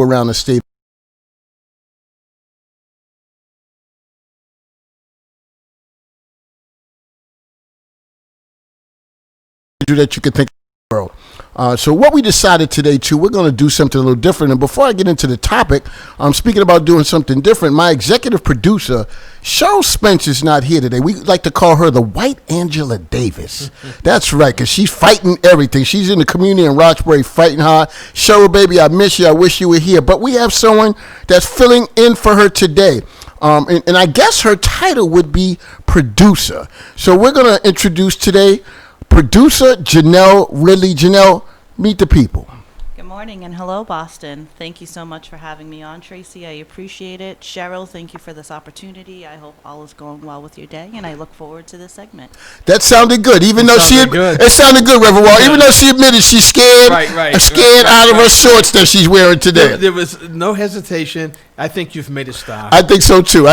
around the state that you can think of the world. So what we decided today, too, we're going to do something a little different. And before I get into the topic, I'm speaking about doing something different. My executive producer, Cheryl Spence, is not here today. We like to call her the White Angela Davis. That's right, because she's fighting everything. She's in the community in Roxbury fighting hard. Cheryl, baby, I miss you. I wish you were here. But we have someone that's filling in for her today. And I guess her title would be producer. So we're going to introduce today producer Janelle Ridley. Janelle, meet the people. Good morning and hello, Boston. Thank you so much for having me on, Tracy. I appreciate it. Cheryl, thank you for this opportunity. I hope all is going well with your day, and I look forward to this segment. That sounded good, even though it sounded good, Reverend Wall. Even though she admitted she's scared, scared out of her shorts that she's wearing today. There was no hesitation. I think you've made a star. I think so too,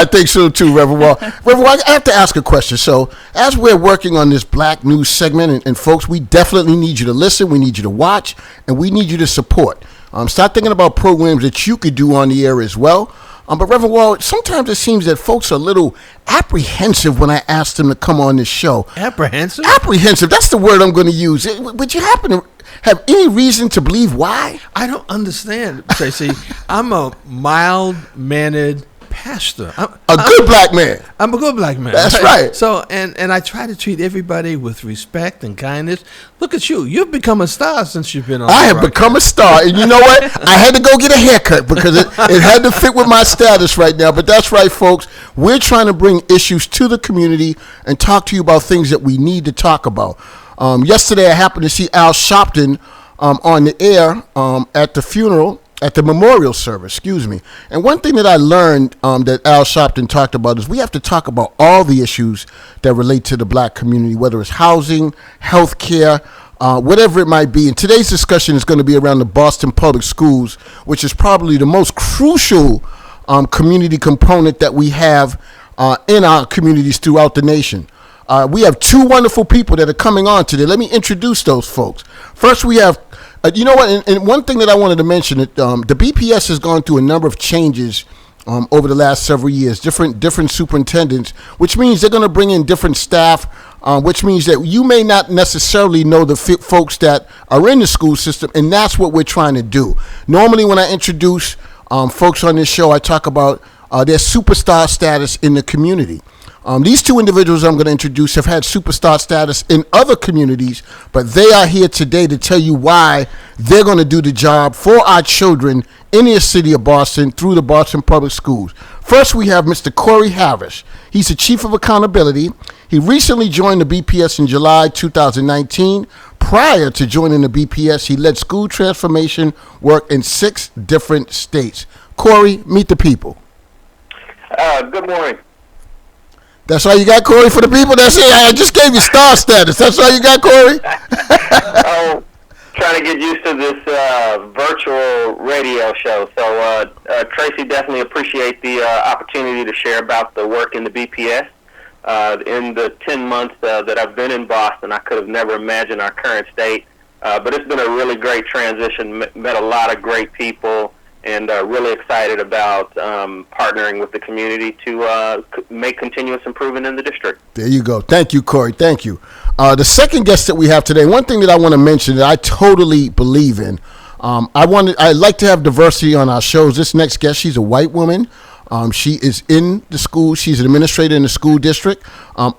Reverend Wall. Reverend Wall, I have to ask a question. So, as we're working on this Black News segment, and folks, we definitely need you to listen, we need you to watch, and we need you to support. Start thinking about programs that you could do on the air as well. But Reverend Wall, sometimes it seems that folks are a little apprehensive when I ask them to come on this show. Apprehensive? Apprehensive. That's the word I'm going to use. Would you happen to have any reason to believe why? I don't understand, Tracy. I'm a mild-mannered pastor. A good black man. I'm a good black man. That's right. So, and I try to treat everybody with respect and kindness. Look at you. You've become a star since you've been on. I have become a star. And you know what? I had to go get a haircut because it had to fit with my status right now. But that's right, folks. We're trying to bring issues to the community and talk to you about things that we need to talk about. Yesterday, I happened to see Al Sharpton on the air at the funeral, at the memorial service, And one thing that I learned that Al Sharpton talked about is we have to talk about all the issues that relate to the black community, whether it's housing, health care, whatever it might be. And today's discussion is going to be around the Boston Public Schools, which is probably the most crucial community component that we have in our communities throughout the nation. We have two wonderful people that are coming on today. Let me introduce those folks. First, we have, you know what, and one thing that I wanted to mention, that the BPS has gone through a number of changes over the last several years, different superintendents, which means they're going to bring in different staff, which means that you may not necessarily know the folks that are in the school system, and that's what we're trying to do. Normally, when I introduce folks on this show, I talk about their superstar status in the community. These two individuals I'm going to introduce have had superstar status in other communities, but they are here today to tell you why they're going to do the job for our children in the city of Boston through the Boston Public Schools. First, we have Mr. Corey Harris. He's the Chief of Accountability. He recently joined the BPS in July 2019. Prior to joining the BPS, he led school transformation work in 6 different states. Corey, meet the people. Good morning. That's all you got, Corey, for the people? That's it. I just gave you star status. That's all you got, Corey? Oh, trying to get used to this virtual radio show. So, Tracy, definitely appreciate the opportunity to share about the work in the BPS. In the 10 months that I've been in Boston, I could have never imagined our current state. But it's been a really great transition, met a lot of great people, and really excited about partnering with the community to make continuous improvement in the district. There you go. Thank you, Corey. Thank you. The second guest that we have today, one thing that I want to mention that I totally believe in, I like to have diversity on our shows. This next guest, she's a white woman. She is in the school. She's an administrator in the school district.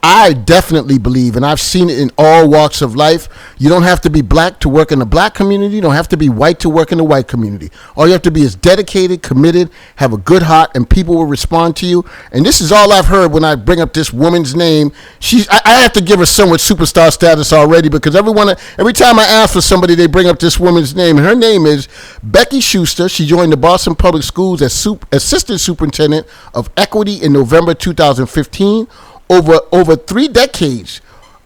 I definitely believe, and I've seen it in all walks of life, you don't have to be black to work in the black community. You don't have to be white to work in the white community. All you have to be is dedicated, committed, have a good heart, and people will respond to you. And this is all I've heard when I bring up this woman's name. I have to give her somewhat superstar status already, because every time I ask for somebody, they bring up this woman's name. And her name is Becky Schuster. She joined the Boston Public Schools as assistant superintendent of equity in November 2015. After over 3 decades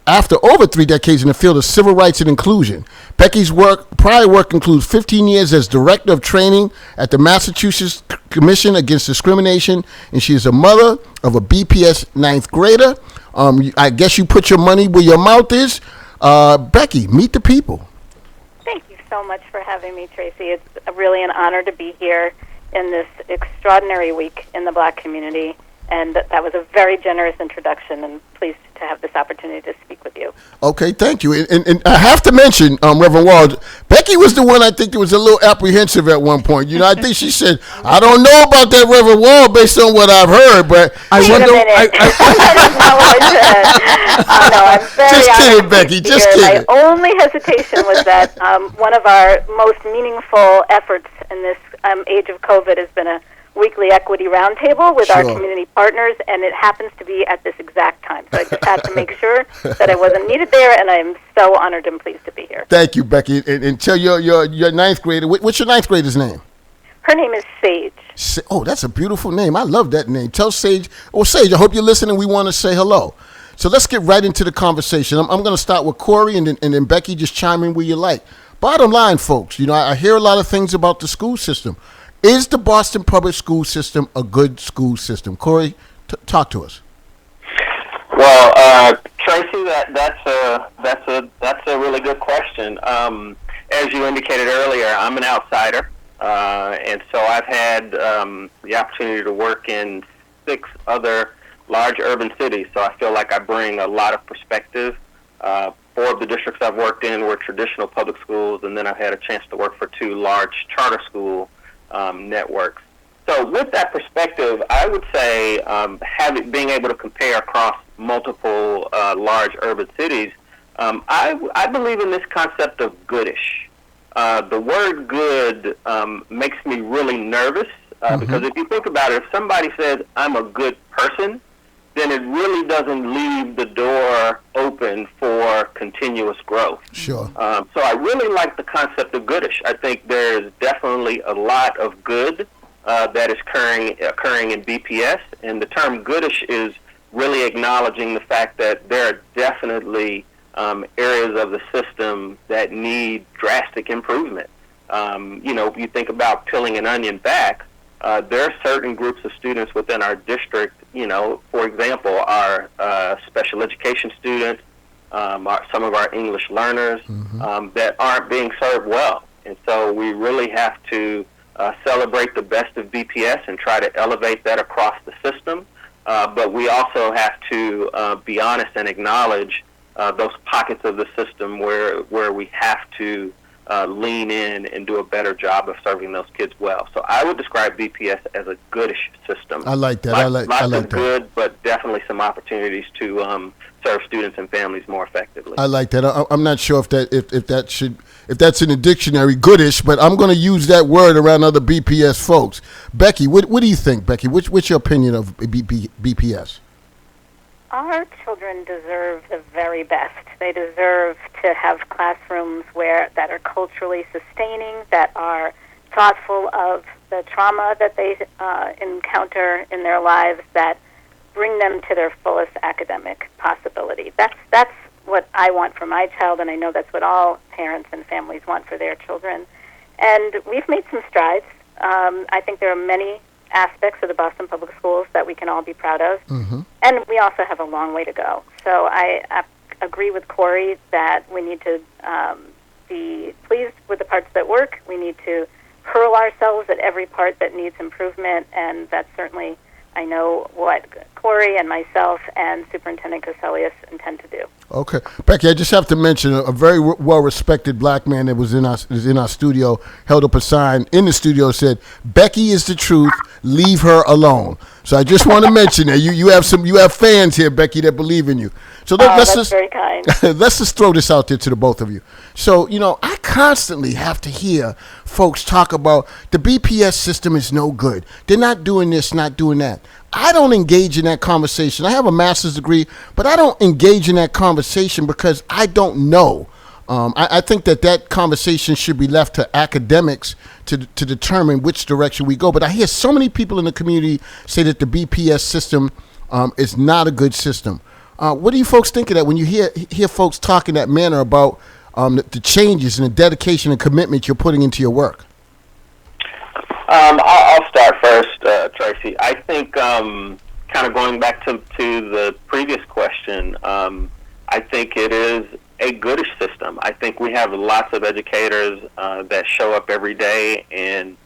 in the field of civil rights and inclusion. Becky's prior work includes 15 years as director of training at the Massachusetts Commission Against Discrimination, and she is a mother of a BPS 9th grader. I guess you put your money where your mouth is. Becky, meet the people. Thank you so much for having me, Tracy. It's really an honor to be here in this extraordinary week in the Black community. And that was a very generous introduction, and pleased to have this opportunity to speak with you. Okay, thank you. And I have to mention, Reverend Wall, Becky was the one I think that was a little apprehensive at one point. You know, I think she said, I don't know about that Reverend Wall based on what I've heard, but I Wait wonder. a minute. That is not what I said. No, I'm very Just kidding, honored to Becky, be just here. kidding. My only hesitation was that one of our most meaningful efforts in this age of COVID has been a weekly equity roundtable with our Sure. community partners, and it happens to be at this exact time. So I just had to make sure that I wasn't needed there, and I'm so honored and pleased to be here. Thank you, Becky. And tell your ninth grader, what's your ninth grader's name? Her name is Sage. Oh, that's a beautiful name. I love that name. Tell Sage, Sage, I hope you're listening. We want to say hello. So let's get right into the conversation. I'm going to start with Corey, and then Becky, just chime in where you like. Bottom line, folks, you know, I hear a lot of things about the school system. Is the Boston public school system a good school system? Corey, talk to us. Well, Tracy, that's a really good question. As you indicated earlier, I'm an outsider, and so I've had the opportunity to work in 6 other large urban cities. So I feel like I bring a lot of perspective. 4 of the districts I've worked in were traditional public schools, and then I've had a chance to work for 2 large charter school networks. So with that perspective, I would say being able to compare across multiple large urban cities, I believe in this concept of goodish. The word good makes me really nervous because if you think about it, if somebody says, I'm a good person, then it really doesn't leave the door open for continuous growth. Sure. So I really like the concept of goodish. I think there's definitely a lot of good that is occurring in BPS, and the term goodish is really acknowledging the fact that there are definitely areas of the system that need drastic improvement. You know, if you think about peeling an onion back, there are certain groups of students within our district, you know, for example, our special education students, some of our English learners that aren't being served well. And so we really have to celebrate the best of BPS and try to elevate that across the system. But we also have to be honest and acknowledge those pockets of the system where we have to lean in and do a better job of serving those kids well. So I would describe BPS as a goodish system. I like that. Lots of good, but definitely some opportunities to serve students and families more effectively. I like that. I'm not sure if that's in the dictionary, goodish, but I'm going to use that word around other BPS folks. Becky, what do you think, Becky? What's your opinion of BPS? Our children deserve the very best. They deserve to have classrooms that are culturally sustaining, that are thoughtful of the trauma that they encounter in their lives, that bring them to their fullest academic possibility. That's what I want for my child, and I know that's what all parents and families want for their children. And we've made some strides. I think there are many aspects of the Boston Public Schools that we can all be proud of. And we also have a long way to go. So I agree with Corey that we need to be pleased with the parts that work. We need to hurl ourselves at every part that needs improvement, and that's certainly, I know, what Corey and myself and Superintendent Caselius intend to do. Okay. Becky, I just have to mention a very well-respected black man that was in our studio, held up a sign in the studio, said, Becky is the truth, leave her alone. So I just want to mention that you have fans here, Becky, that believe in you. So that's very kind. Let's just throw this out there to the both of you. So, you know, I constantly have to hear folks talk about the BPS system is no good. They're not doing this, not doing that. I don't engage in that conversation. I have a master's degree, but I don't engage in that conversation because I don't know. I think that conversation should be left to academics to determine which direction we go. But I hear so many people in the community say that the BPS system is not a good system. What do you folks think of that when you hear folks talk in that manner about the changes and the dedication and commitment you're putting into your work? I'll start first, Tracy. I think kind of going back to the previous question, I think it is a goodish system. I think we have lots of educators that show up every day and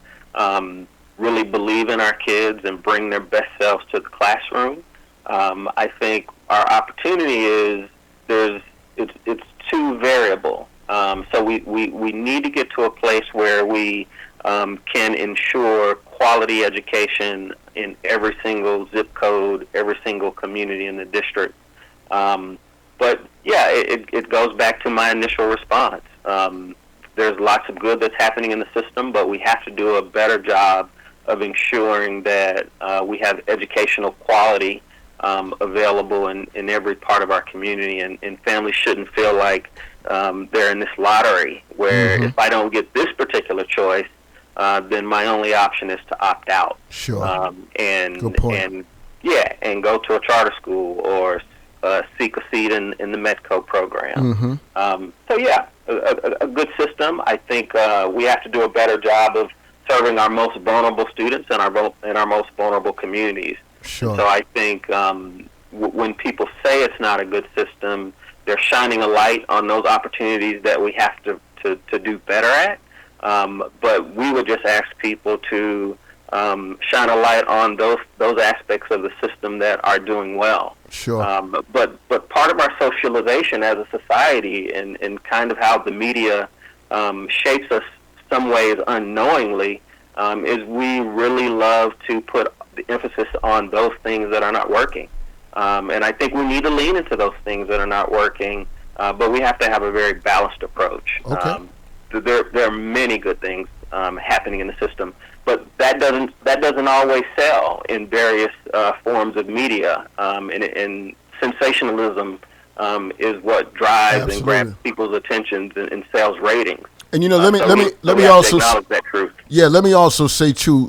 really believe in our kids and bring their best selves to the classroom. I think our opportunity is it's too variable. So we need to get to a place where we can ensure quality education in every single zip code, every single community in the district. But yeah, it goes back to my initial response. There's lots of good that's happening in the system, but we have to do a better job of ensuring that we have educational quality available in every part of our community, and families shouldn't feel like they're in this lottery where if I don't get this particular choice, then my only option is to opt out. Sure. Good point. And go to a charter school or seek a seat in the Medco program. So yeah, a good system. I think we have to do a better job of serving our most vulnerable students and our most vulnerable communities. Sure. So I think when people say it's not a good system, they're shining a light on those opportunities that we have to do better at. But we would just ask people to shine a light on those aspects of the system that are doing well. Sure. But part of our socialization as a society and kind of how the media shapes us some ways unknowingly is we really love to put the emphasis on those things that are not working. And I think we need to lean into those things that are not working, but we have to have a very balanced approach. Okay. There are many good things happening in the system, but that doesn't always sell in various forms of media. And sensationalism is what drives and grabs people's attentions and sells ratings. And let me also acknowledge that truth. Yeah, let me also say too.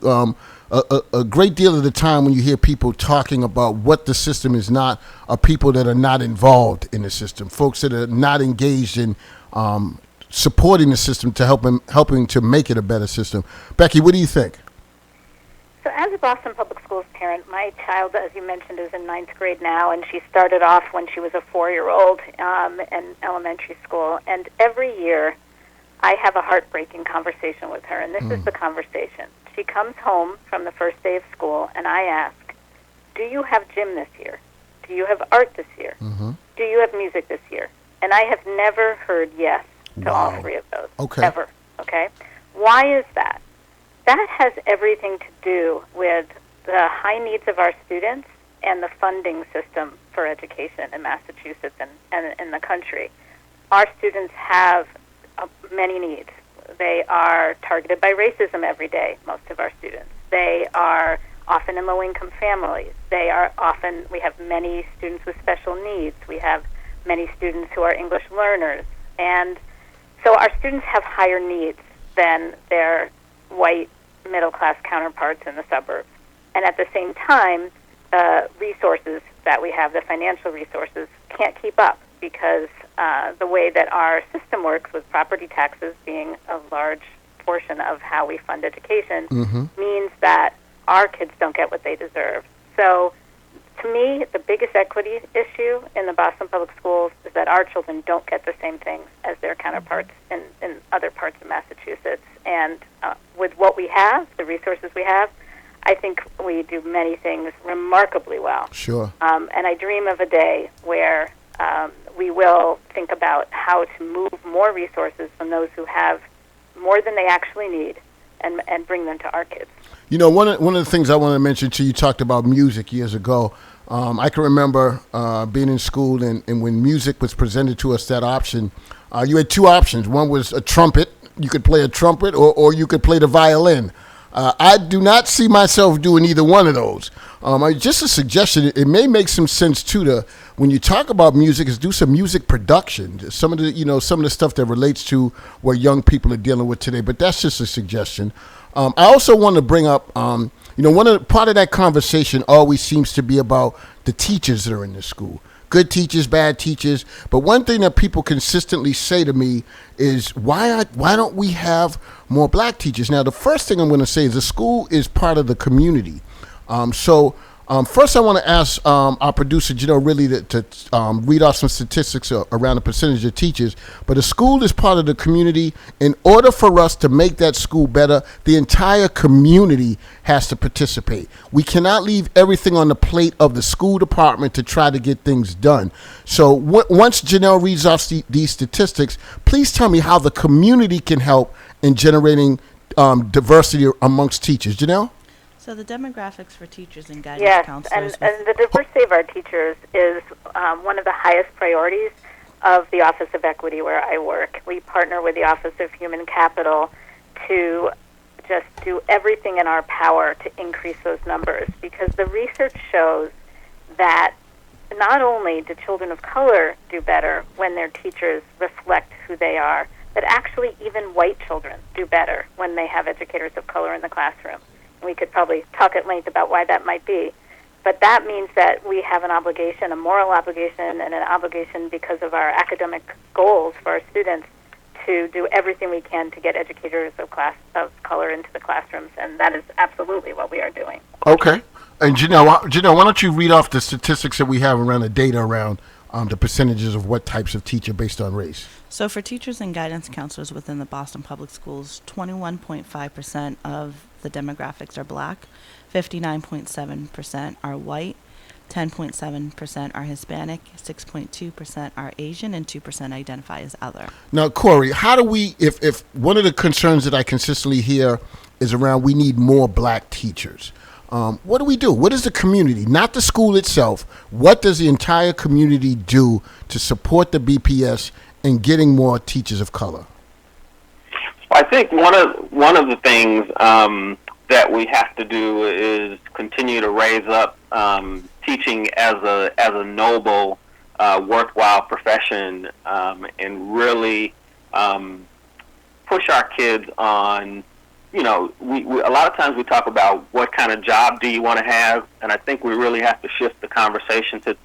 A great deal of the time when you hear people talking about what the system is not, are people that are not involved in the system, folks that are not engaged in supporting the system to helping to make it a better system. Becky, what do you think? So as a Boston Public Schools parent, my child, as you mentioned, is in ninth grade now, and she started off when she was a 4-year-old in elementary school. And every year I have a heartbreaking conversation with her, and this is the conversation. She comes home from the first day of school, and I ask, do you have gym this year? Do you have art this year? Do you have music this year? And I have never heard yes to all three of those, ever. Okay? Why is that? That has everything to do with the high needs of our students and the funding system for education in Massachusetts and in the country. Our students have many needs. They are targeted by racism every day, most of our students. They are often in low-income families. We have many students with special needs. We have many students who are English learners. And so our students have higher needs than their white middle-class counterparts in the suburbs. And at the same time, the resources that we have, the financial resources, can't keep up because the way that our system works, with property taxes being a large portion of how we fund education, means that our kids don't get what they deserve. So to me, the biggest equity issue in the Boston Public Schools is that our children don't get the same things as their counterparts in other parts of Massachusetts. And with what we have, the resources we have, I think we do many things remarkably well. Sure. And I dream of a day where we will think about how to move more resources from those who have more than they actually need and bring them to our kids. One of the things I want to mention to you, talked about music years ago. I can remember being in school, and when music was presented to us, that option, you had two options. One was a trumpet. You could play a trumpet, or you could play the violin. I do not see myself doing either one of those. Just a suggestion. It may make some sense too when you talk about music, is do some music production. Some of the stuff that relates to what young people are dealing with today. But that's just a suggestion. I also want to bring up, part of that conversation always seems to be about the teachers that are in the school. Good teachers, bad teachers. But one thing that people consistently say to me is, why don't we have more black teachers? Now, the first thing I'm going to say is the school is part of the community. So First, I want to ask our producer, really to read off some statistics around the percentage of teachers. But a school is part of the community. In order for us to make that school better, the entire community has to participate. We cannot leave everything on the plate of the school department to try to get things done. So once Janelle reads off these statistics, please tell me how the community can help in generating diversity amongst teachers. Janelle? So the demographics for teachers and guidance Yes, counselors. and the diversity of our teachers is one of the highest priorities of the Office of Equity where I work. We partner with the Office of Human Capital to just do everything in our power to increase those numbers, because the research shows that not only do children of color do better when their teachers reflect who they are, but actually even white children do better when they have educators of color in the classroom. We could probably talk at length about why that might be. But that means that we have an obligation, a moral obligation, and an obligation because of our academic goals for our students to do everything we can to get educators of color into the classrooms, and that is absolutely what we are doing. Okay. And Janelle, why don't you read off the statistics that we have around the data around the percentages of what types of teacher based on race? So for teachers and guidance counselors within the Boston Public Schools, 21.5% of the demographics are black, 59.7% are white, 10.7% are Hispanic, 6.2% are Asian, and 2% identify as other. Now, Corey, how do we, if one of the concerns that I consistently hear is around we need more black teachers, what do we do? What does the community, not the school itself, what does the entire community do to support the BPS in getting more teachers of color? I think one of the things that we have to do is continue to raise up teaching as a noble, worthwhile profession, and really push our kids on. We a lot of times we talk about what kind of job do you want to have, and I think we really have to shift the conversation to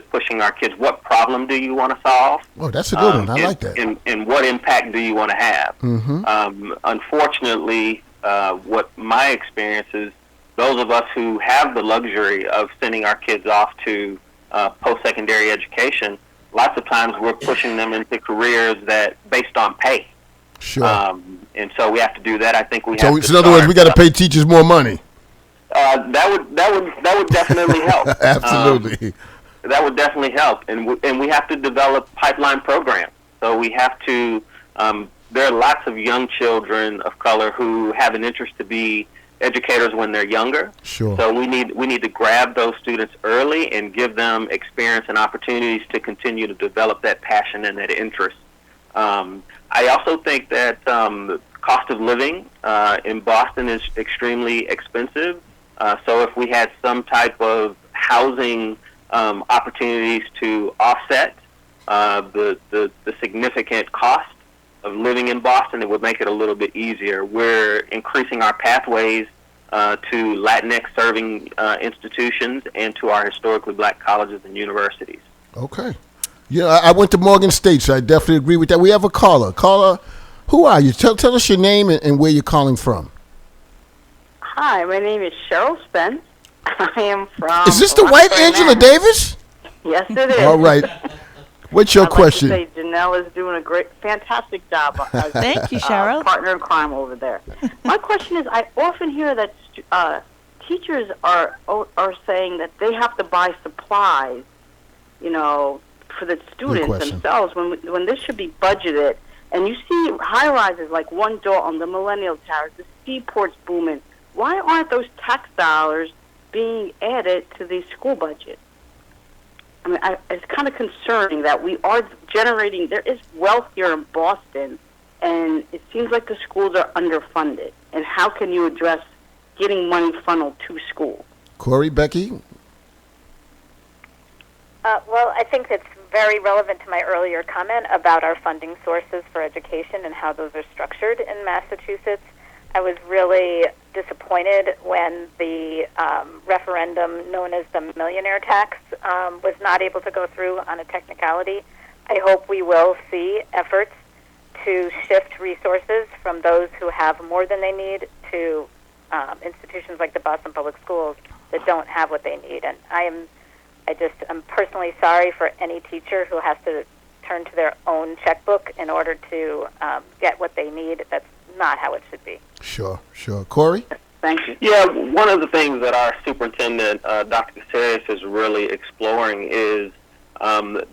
pushing our kids, what problem do you want to solve? Oh, that's a good one. I like that. And what impact do you want to have? Mm-hmm. Unfortunately, what my experience is, those of us who have the luxury of sending our kids off to post-secondary education, lots of times we're pushing them into careers that based on pay. Sure. And so we have to do that. I think we have to. So in other words, we got to pay teachers more money. That would definitely help. Absolutely. That would definitely help, and we have to develop pipeline programs. So we have to. There are lots of young children of color who have an interest to be educators when they're younger. Sure. So we need to grab those students early and give them experience and opportunities to continue to develop that passion and that interest. I also think that the cost of living in Boston is extremely expensive. So if we had some type of housing opportunities to offset the significant cost of living in Boston, it would make it a little bit easier. We're increasing our pathways to Latinx serving institutions and to our historically black colleges and universities. Okay. Yeah, I went to Morgan State, so I definitely agree with that. We have a caller. Caller, who are you? Tell us your name and where you're calling from. Hi, my name is Cheryl Spence. I am from... Is this the white Angela Davis? Yes, it is. All right. What's your question? I'd like to say Janelle is doing a fantastic job as Thank you, Cheryl. Partner in crime over there. My question is, I often hear that teachers are saying that they have to buy supplies, for the students themselves when this should be budgeted. And you see high-rises like One Dalton, the Millennial Towers, the seaports booming. Why aren't those tax dollars being added to the school budget? I mean, it's kind of concerning that we are generating, there is wealth here in Boston, and it seems like the schools are underfunded. And how can you address getting money funneled to school? Corey, Becky? Well, I think it's very relevant to my earlier comment about our funding sources for education and how those are structured in Massachusetts. I was really disappointed when the referendum known as the millionaire tax was not able to go through on a technicality. I hope we will see efforts to shift resources from those who have more than they need to institutions like the Boston Public Schools that don't have what they need. And I'm personally sorry for any teacher who has to turn to their own checkbook in order to get what they need. That's not how it should be. Sure. Corey? Thank you. Yeah, one of the things that our superintendent, Dr. Caceres, is really exploring is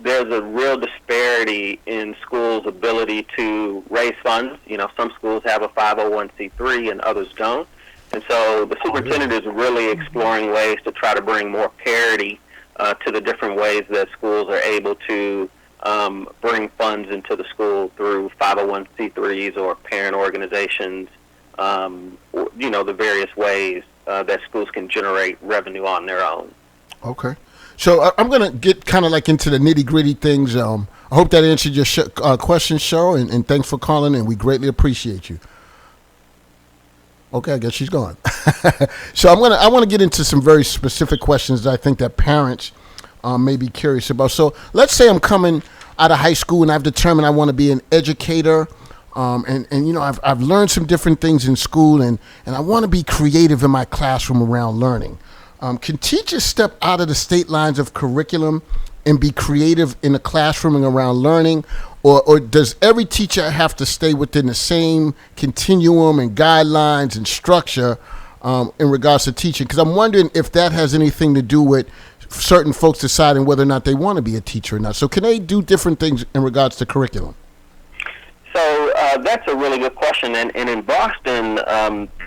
there's a real disparity in schools' ability to raise funds. You know, some schools have a 501c3 and others don't. And so the superintendent is really exploring ways to try to bring more parity to the different ways that schools are able to bring funds into the school through 501c3s or parent organizations, you know, the various ways that schools can generate revenue on their own. Okay. So I'm going to get kind of like into the nitty-gritty things. I hope that answered your question, Cheryl, and thanks for calling in. We greatly appreciate you. Okay, I guess she's gone. So I want to get into some very specific questions that I think that parents may be curious about. So let's say I'm coming out of high school and I've determined I want to be an educator. And you know, I've learned some different things in school, and I want to be creative in my classroom around learning. Can teachers step out of the state lines of curriculum and be creative in the classroom and around learning? Or does every teacher have to stay within the same continuum and guidelines and structure in regards to teaching? Because I'm wondering if that has anything to do with certain folks deciding whether or not they want to be a teacher or not. So can they do different things in regards to curriculum? So that's a really good question. And in Boston,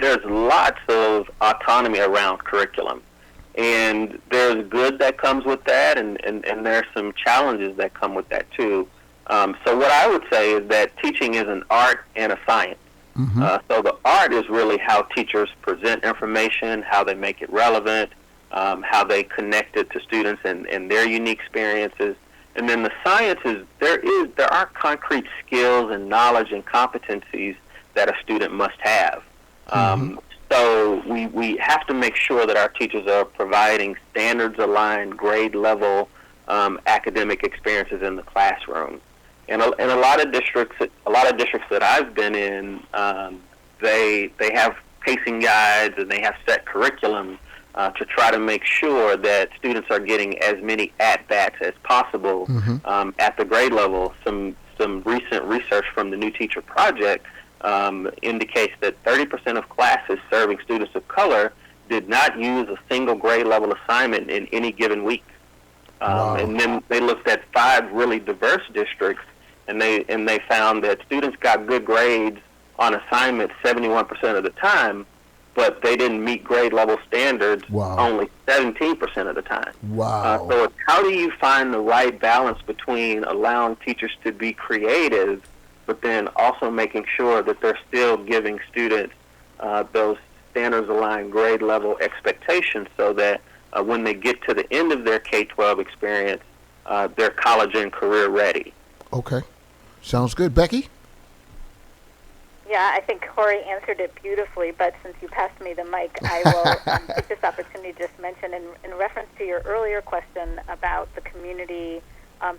there's lots of autonomy around curriculum. And there's good that comes with that, and there's some challenges that come with that, too. So what I would say is that teaching is an art and a science. Mm-hmm. So the art is really how teachers present information, how they make it relevant, how they connect it to students and their unique experiences. And then the science is there are concrete skills and knowledge and competencies that a student must have. Mm-hmm. So we have to make sure that our teachers are providing standards-aligned, grade-level academic experiences in the classroom. And a lot of districts that I've been in, they have pacing guides and they have set curriculum to try to make sure that students are getting as many at-bats as possible at the grade level. Some recent research from the New Teacher Project indicates that 30% of classes serving students of color did not use a single grade level assignment in any given week. Wow. And then they looked at 5 really diverse districts, and they found that students got good grades on assignments 71% of the time, but they didn't meet grade level standards only 17% of the time. Wow. So it's how do you find the right balance between allowing teachers to be creative, but then also making sure that they're still giving students those standards-aligned grade level expectations so that when they get to the end of their K-12 experience, they're college and career ready. Okay. Sounds good. Becky? Yeah, I think Corey answered it beautifully, but since you passed me the mic, I will take this opportunity to just mention in reference to your earlier question about the community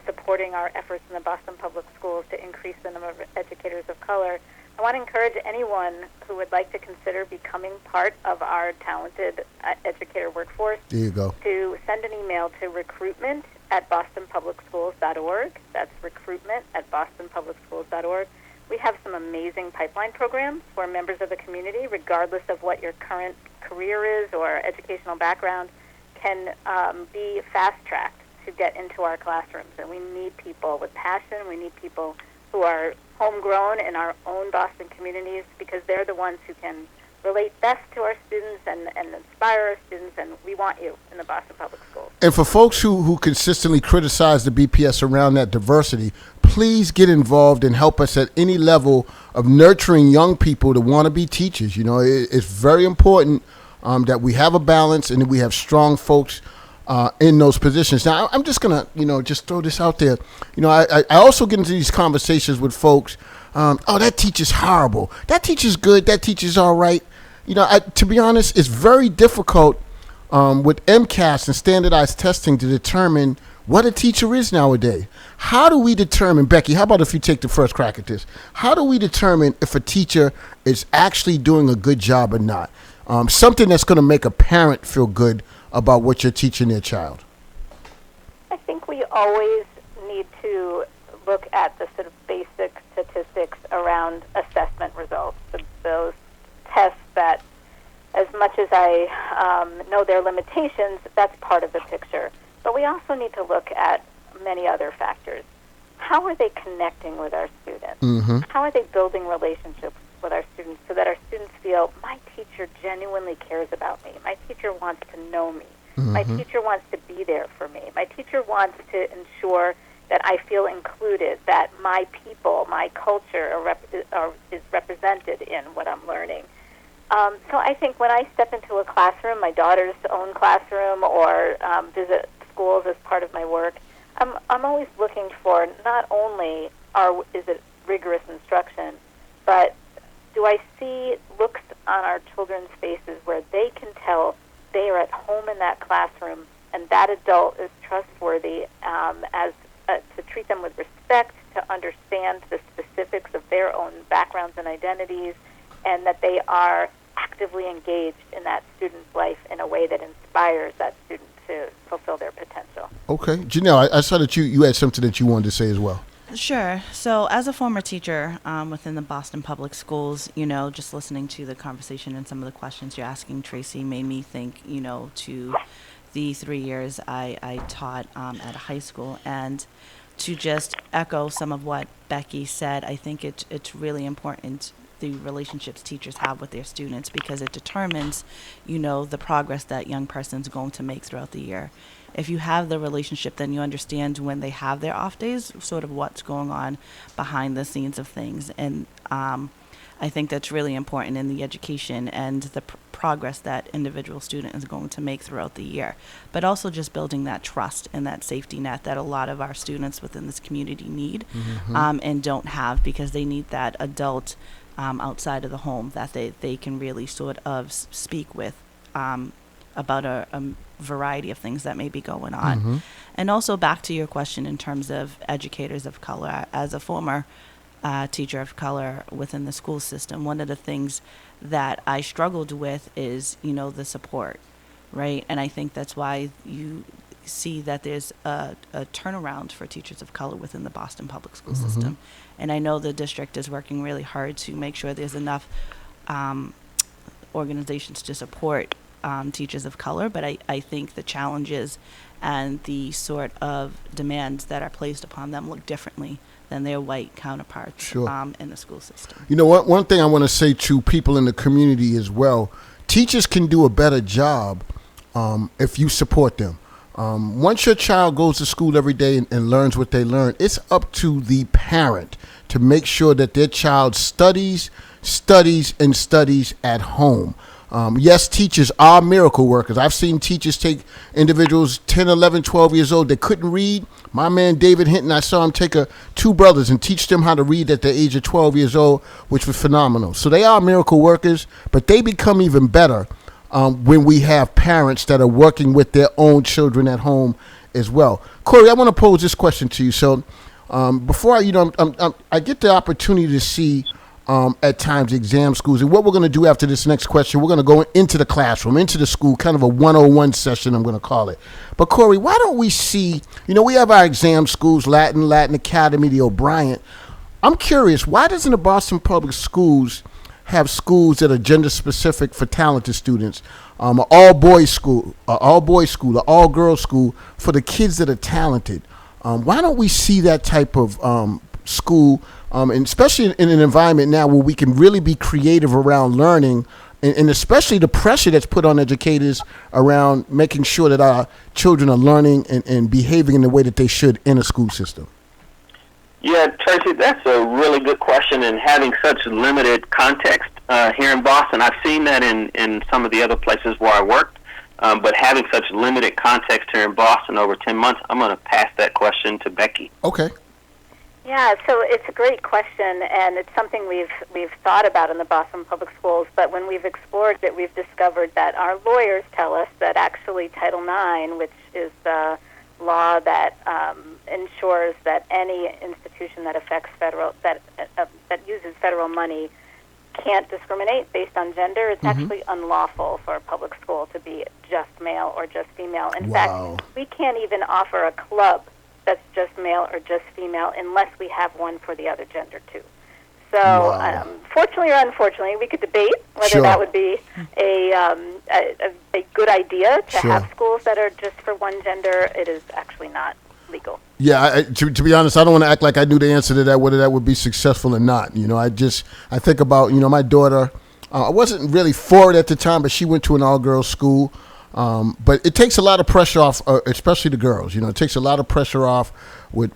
supporting our efforts in the Boston Public Schools to increase the number of educators of color. I want to encourage anyone who would like to consider becoming part of our talented educator workforce there you go. To send an email to recruitment@bostonpublicschools.org. That's recruitment@bostonpublicschools.org. We have some amazing pipeline programs for members of the community, regardless of what your current career is or educational background, can be fast-tracked to get into our classrooms. And we need people with passion. We need people who are homegrown in our own Boston communities, because they're the ones who can relate best to our students and inspire our students, and we want you in the Boston Public Schools. And for folks who consistently criticize the BPS around that diversity, please get involved and help us at any level of nurturing young people to want to be teachers. You know, it's very important that we have a balance and that we have strong folks in those positions. Now, I'm just going to, just throw this out there. I also get into these conversations with folks. Oh, that teacher's horrible. That teacher's good. That teacher's all right. To be honest, it's very difficult with MCAS and standardized testing to determine what a teacher is nowadays. How do we determine, Becky, how about if you take the first crack at this? How do we determine if a teacher is actually doing a good job or not? something that's going to make a parent feel good about what you're teaching their child? I think we always need to look at the sort of basic statistics around assessment results, those tests that, as much as I know their limitations, that's part of the picture. But we also need to look at many other factors. How are they connecting with our students? Mm-hmm. How are they building relationships with our students so that our students feel, my teacher genuinely cares about me. My teacher wants to know me. Mm-hmm. My teacher wants to be there for me. My teacher wants to ensure that I feel included, that my people, my culture is represented in what I'm learning. So I think when I step into a classroom, my daughter's own classroom, or visit schools as part of my work, I'm always looking for not only is it rigorous instruction, but do I see looks on our children's faces where they can tell they are at home in that classroom and that adult is trustworthy to treat them with respect, to understand the specifics of their own backgrounds and identities, and that they are actively engaged in that student's life in a way that inspires that student to fulfill their potential. Okay. Janelle, I saw that you had something that you wanted to say as well. Sure. So as a former teacher within the Boston Public Schools, just listening to the conversation and some of the questions you're asking, Tracy, made me think, to the 3 years I taught at a high school. And to just echo some of what Becky said, I think it's really important, the relationships teachers have with their students, because it determines, the progress that young person's going to make throughout the year. If you have the relationship, then you understand when they have their off days, sort of what's going on behind the scenes of things. And I think that's really important in the education and the progress that individual student is going to make throughout the year. But also just building that trust and that safety net that a lot of our students within this community need, and don't have, because they need that adult outside of the home that they can really sort of speak with about a variety of things that may be going on. Mm-hmm. And also back to your question in terms of educators of color, as a former teacher of color within the school system, one of the things that I struggled with is, the support, right? And I think that's why you see that there's a turnaround for teachers of color within the Boston Public School system. And I know the district is working really hard to make sure there's enough organizations to support teachers of color, but I think the challenges and the sort of demands that are placed upon them look differently than their white counterparts. Sure. In the school system. One thing I want to say to people in the community as well, teachers can do a better job if you support them. Once your child goes to school every day and learns what they learn, it's up to the parent to make sure that their child studies at home. Yes, teachers are miracle workers. I've seen teachers take individuals 10, 11, 12 years old that couldn't read. My man David Hinton, I saw him take two brothers and teach them how to read at the age of 12 years old, which was phenomenal. So they are miracle workers, but they become even better when we have parents that are working with their own children at home as well. Corey, I want to pose this question to you. So before I get the opportunity to see at times exam schools, and what we're going to do after this next question, we're going to go into the classroom, into the school, kind of a 101 session, I'm going to call it. But Corey, why don't we see, we have our exam schools, Latin Academy, the O'Brien. I'm curious, why doesn't the Boston Public Schools have schools that are gender specific for talented students? An all-boys school, an all-girls school for the kids that are talented. Why don't we see that type of school, and especially in an environment now where we can really be creative around learning, and especially the pressure that's put on educators around making sure that our children are learning and behaving in the way that they should in a school system? Yeah, Tracy, that's a really good question, and having such limited context here in Boston, I've seen that in some of the other places where I worked, but having such limited context here in Boston over 10 months, I'm going to pass that question to Becky. Okay. Yeah, so it's a great question, and it's something we've thought about in the Boston Public Schools, but when we've explored it, we've discovered that our lawyers tell us that actually Title IX, which is the law that ensures that any institution that affects that uses federal money can't discriminate based on gender. It's actually unlawful for a public school to be just male or just female. In Wow. fact, we can't even offer a club that's just male or just female unless we have one for the other gender too. So, Wow. fortunately or unfortunately, we could debate whether Sure. that would be a good idea to Sure. have schools that are just for one gender. It is actually not legal. Yeah, to be honest, I don't want to act like I knew the answer to that, whether that would be successful or not. You know, I think about, my daughter. I wasn't really for it at the time, but she went to an all-girls school. But it takes a lot of pressure off, especially the girls. It takes a lot of pressure off with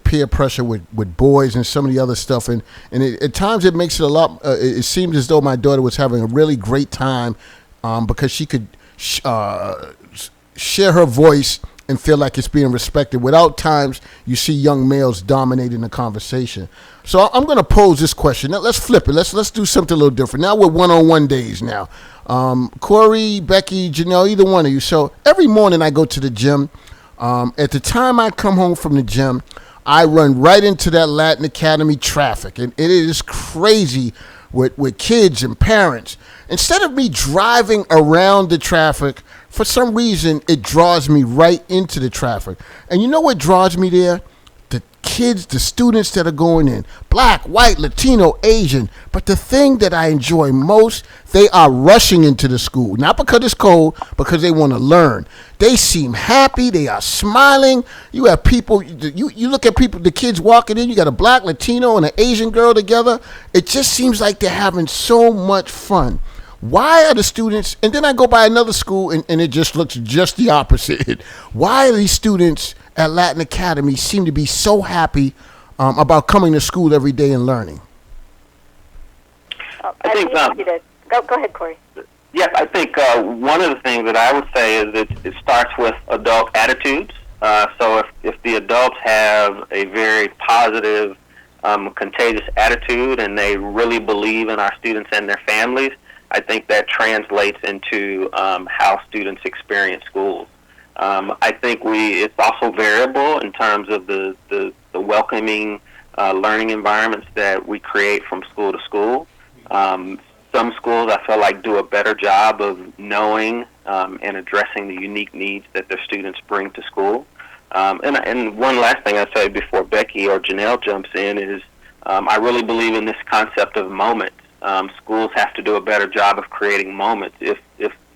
peer pressure with boys and some of the other stuff. And at times it makes it a lot. It seemed as though my daughter was having a really great time because she could share her voice and feel like it's being respected without times you see young males dominating the conversation. So I'm going to pose this question. Now, let's flip it. Let's do something a little different. Now we're one-on-one days now. Corey, Becky, Janelle, either one of you. So every morning I go to the gym. At the time I come home from the gym, I run right into that Latin Academy traffic. And it is crazy with kids and parents. Instead of me driving around the traffic, for some reason, it draws me right into the traffic. And you know what draws me there? The kids, the students that are going in. Black, white, Latino, Asian. But the thing that I enjoy most, they are rushing into the school. Not because it's cold, because they want to learn. They seem happy. They are smiling. You have people, you look at people, the kids walking in, you got a black, Latino, and an Asian girl together. It just seems like they're having so much fun. Why are the students, and then I go by another school and it just looks just the opposite. Why are these students at Latin Academy seem to be so happy about coming to school every day and learning? I think go ahead, Corey. Yes, I think one of the things that I would say is that it starts with adult attitudes. So if the adults have a very positive, contagious attitude and they really believe in our students and their families, I think that translates into how students experience schools. I think it's also variable in terms of the welcoming learning environments that we create from school to school. Some schools I feel like do a better job of knowing and addressing the unique needs that their students bring to school. And one last thing I'd say before Becky or Janelle jumps in is I really believe in this concept of moments. Schools have to do a better job of creating moments. If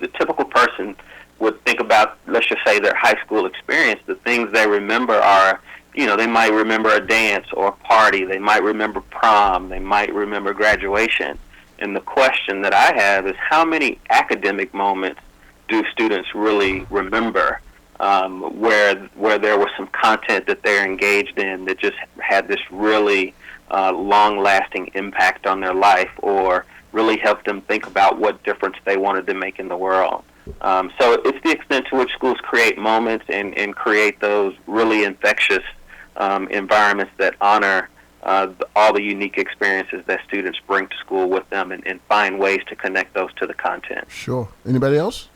the typical person would think about, let's just say, their high school experience, the things they remember are, they might remember a dance or a party. They might remember prom. They might remember graduation. And the question that I have is, how many academic moments do students really remember where there was some content that they're engaged in that just had this really long-lasting impact on their life or really helped them think about what difference they wanted to make in the world. So it's the extent to which schools create moments and create those really infectious environments that honor all the unique experiences that students bring to school with them and find ways to connect those to the content. Sure. Anybody else?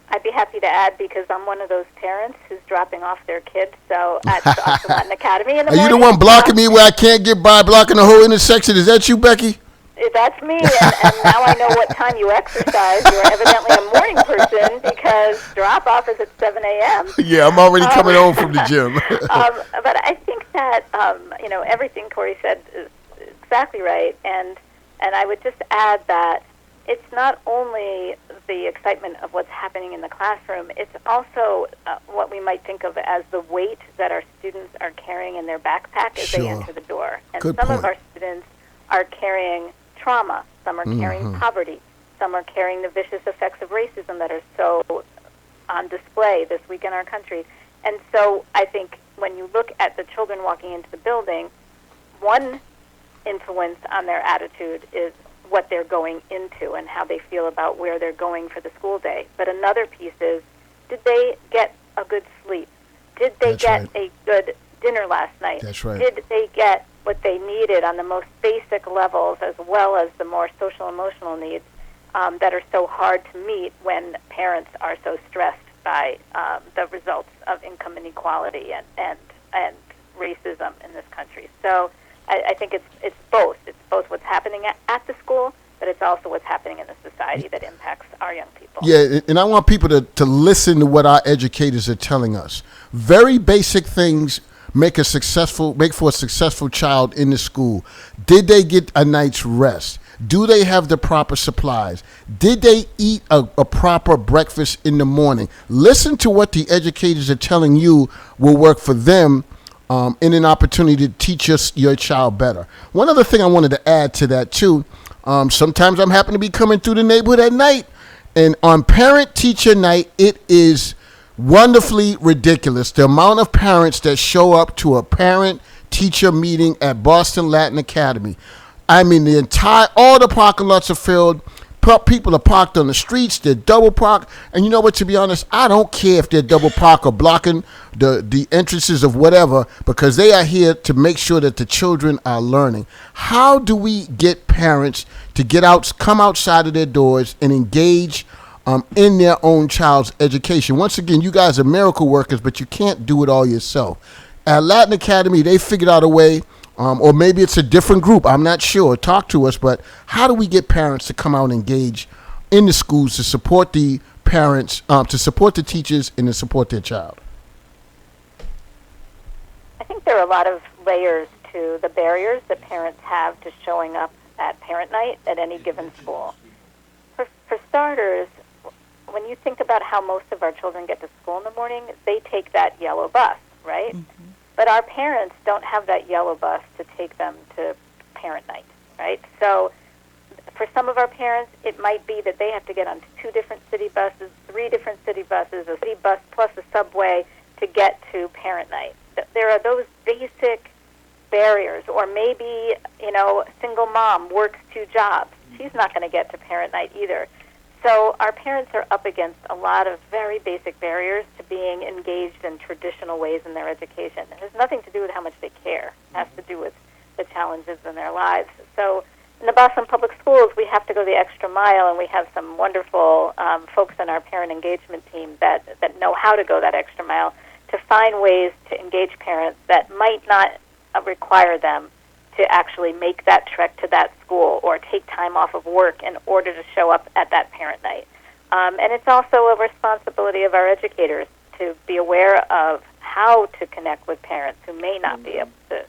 I'd be happy to add because I'm one of those parents who's dropping off their kids. So at Latin Academy in the Are morning. you the one blocking me where I can't get by, blocking the whole intersection? Is that you, Becky? That's me, and now I know what time you exercise. You're evidently a morning person because drop-off is at 7 a.m. Yeah, I'm already coming home from the gym. But I think that, everything Corey said is exactly right, and I would just add that it's not only the excitement of what's happening in the classroom, it's also what we might think of as the weight that our students are carrying in their backpack as they enter the door. And Good some point. of our students are carrying trauma, some are carrying poverty, some are carrying the vicious effects of racism that are so on display this week in our country. And so I think when you look at the children walking into the building, one influence on their attitude is what they're going into and how they feel about where they're going for the school day. But another piece is, did they get a good sleep? Did they get a good dinner last night? That's right. Did they get what they needed on the most basic levels as well as the more social emotional needs that are so hard to meet when parents are so stressed by the results of income inequality and racism in this country. So I think it's both. It's both what's happening at the school, but it's also what's happening in the society that impacts our young people. Yeah, and I want people to listen to what our educators are telling us. Very basic things make for a successful child in the school. Did they get a night's rest? Do they have the proper supplies? Did they eat a proper breakfast in the morning? Listen to what the educators are telling you will work for them in an opportunity to teach your child better. One other thing I wanted to add to that, too, sometimes I'm happen to be coming through the neighborhood at night, and on parent-teacher night, it is wonderfully ridiculous the amount of parents that show up to a parent-teacher meeting at Boston Latin Academy. I mean, all the parking lots are filled. People are parked on the streets. They're double parked. And you know what, to be honest, I don't care if they're double parked or blocking the entrances of whatever, because they are here to make sure that the children are learning. How do we get parents to come outside of their doors and engage in their own child's education? Once again, you guys are miracle workers, but you can't do it all yourself. At Latin Academy, they figured out a way. Or maybe it's a different group. I'm not sure. Talk to us. But how do we get parents to come out and engage in the schools to support the parents, to support the teachers, and to support their child? I think there are a lot of layers to the barriers that parents have to showing up at parent night at any given school. For starters, when you think about how most of our children get to school in the morning, they take that yellow bus, right? Mm-hmm. But our parents don't have that yellow bus to take them to parent night, right? So for some of our parents, it might be that they have to get on 2 different city buses, 3 different city buses, a city bus plus a subway to get to parent night. There are those basic barriers. Or maybe, a single mom works 2 jobs. She's not going to get to parent night either. So our parents are up against a lot of very basic barriers to being engaged in traditional ways in their education. It has nothing to do with how much they care. It has to do with the challenges in their lives. So in the Boston Public Schools, we have to go the extra mile, and we have some wonderful folks on our parent engagement team that know how to go that extra mile to find ways to engage parents that might not require them to actually make that trek to that school or take time off of work in order to show up at that parent night. And it's also a responsibility of our educators to be aware of how to connect with parents who may not be able to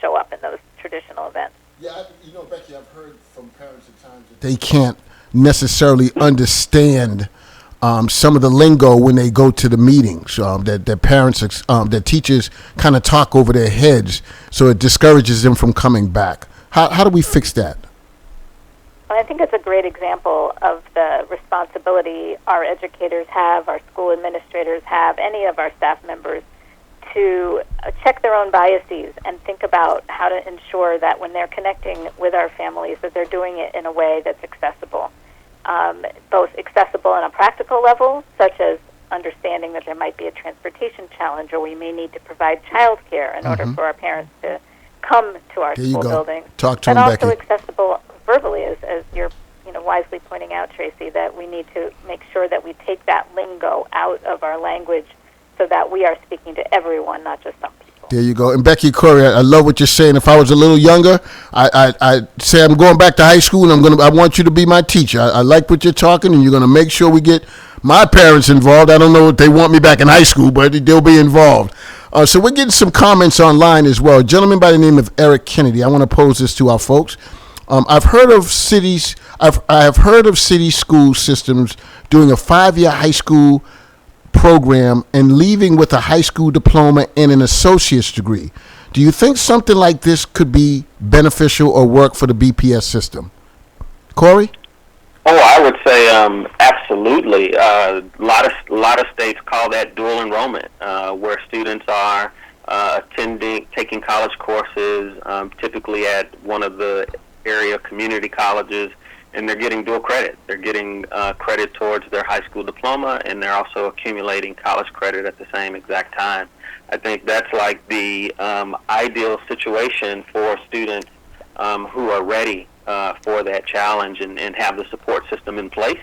show up in those traditional events. Yeah, Becky, I've heard from parents at times that they can't necessarily understand some of the lingo when they go to the meetings, that parents, that teachers kind of talk over their heads, so it discourages them from coming back. How do we fix that? Well, I think it's a great example of the responsibility our educators have, our school administrators have, any of our staff members, to check their own biases and think about how to ensure that when they're connecting with our families, that they're doing it in a way that's accessible. Both accessible on a practical level, such as understanding that there might be a transportation challenge, or we may need to provide child care in order for our parents to come to our school buildings. Talk to them, Becky. And also Becky. accessible verbally, as you're wisely pointing out, Tracy, that we need to make sure that we take that lingo out of our language so that we are speaking to everyone, not just some people. There you go. And Becky, Corey, I love what you're saying. If I was a little younger, I'd say I'm going back to high school, and I want you to be my teacher. I like what you're talking, and you're going to make sure we get my parents involved. I don't know if they want me back in high school, but they'll be involved. So we're getting some comments online as well. A gentleman by the name of Eric Kennedy. I want to pose this to our folks. I've heard of cities. I have heard of city school systems doing a 5-year high school program and leaving with a high school diploma and an associate's degree. Do you think something like this could be beneficial or work for the BPS system? Corey? Oh, I would say absolutely. A lot of states call that dual enrollment, where students are taking college courses, typically at one of the area community colleges, and they're getting dual credit. They're getting credit towards their high school diploma, and they're also accumulating college credit at the same exact time. I think that's like the ideal situation for students who are ready for that challenge and have the support system in place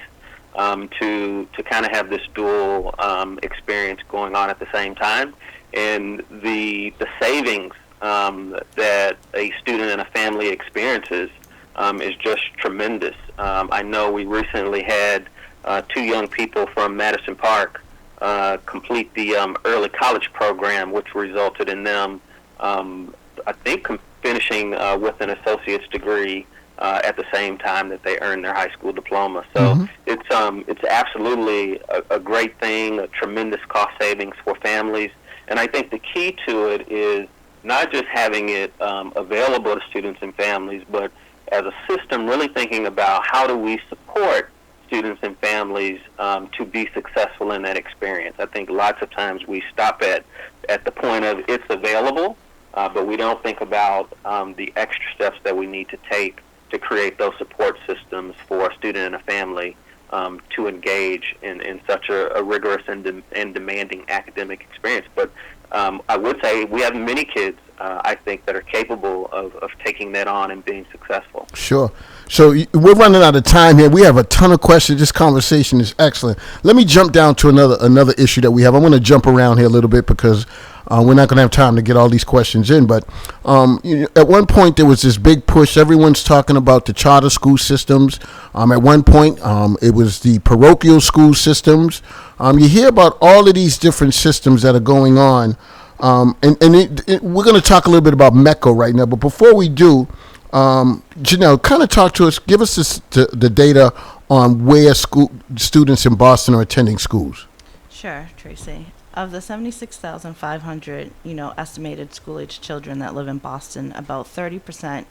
to kind of have this dual experience going on at the same time. And the savings that a student and a family experiences is just tremendous. I know we recently had 2 young people from Madison Park complete the early college program, which resulted in them, I think, finishing with an associate's degree at the same time that they earned their high school diploma. So it's absolutely a great thing, a tremendous cost savings for families. And I think the key to it is not just having it available to students and families, but as a system really thinking about how do we support students and families to be successful in that experience. I think lots of times we stop at the point of it's available, but we don't think about the extra steps that we need to take to create those support systems for a student and a family to engage in such a rigorous and demanding academic experience. But I would say we have many kids, I think, that are capable of taking that on and being successful. Sure. So we're running out of time here. We have a ton of questions. This conversation is excellent. Let me jump down to another issue that we have. I'm going to jump around here a little bit because we're not going to have time to get all these questions in. But at one point, there was this big push. Everyone's talking about the charter school systems. At one point, it was the parochial school systems. You hear about all of these different systems that are going on. We're going to talk a little bit about MECO right now. But before we do, Janelle, kind of talk to us. Give us the data on where students in Boston are attending schools. Sure, Tracy. Of the 76,500, estimated school-age children that live in Boston, about 30%,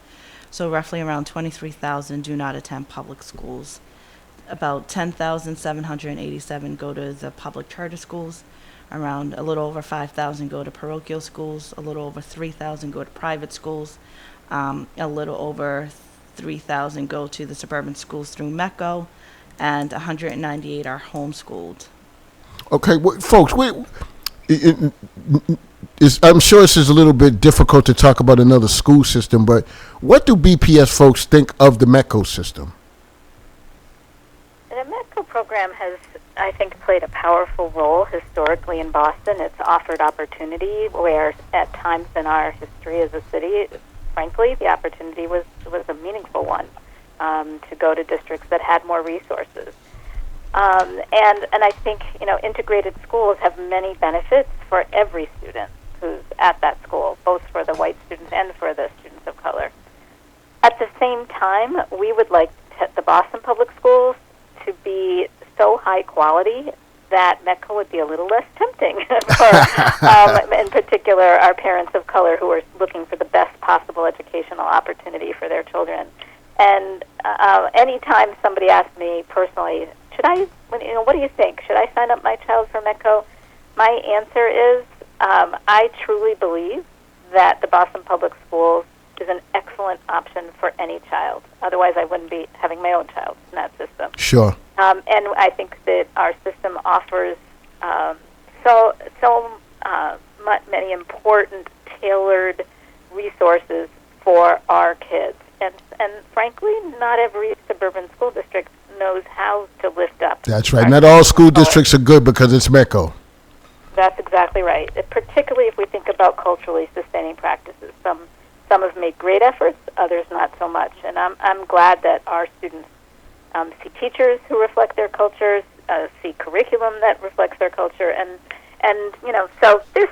so roughly around 23,000, do not attend public schools. About 10,787 go to the public charter schools. Around a little over 5,000 go to parochial schools. A little over 3,000 go to private schools. A little over 3,000 go to the suburban schools through MECO, and 198 are homeschooled. Okay, folks, I'm sure this is a little bit difficult to talk about another school system, but what do BPS folks think of the MECO system? The MECO program has, I think, played a powerful role historically in Boston. It's offered opportunity where at times in our history as a city, frankly, the opportunity was a meaningful one to go to districts that had more resources. And I think, integrated schools have many benefits for every student who's at that school, both for the white students and for the students of color. At the same time, we would like the Boston Public Schools to be so high quality that MECO would be a little less tempting for, in particular, our parents of color who are looking for the best possible educational opportunity for their children. And anytime somebody asks me personally, what do you think? Should I sign up my child for MECO? My answer is I truly believe that the Boston Public Schools is an excellent option for any child. Otherwise, I wouldn't be having my own child in that system. Sure. And I think that our system offers many important, tailored resources for our kids. And frankly, not every suburban school district knows how to lift up. That's right. Not all school districts are good because it's MECO. That's exactly right. Particularly if we think about culturally sustaining practices. Some have made great efforts, others not so much. And I'm glad that our students see teachers who reflect their cultures, see curriculum that reflects their culture, and so this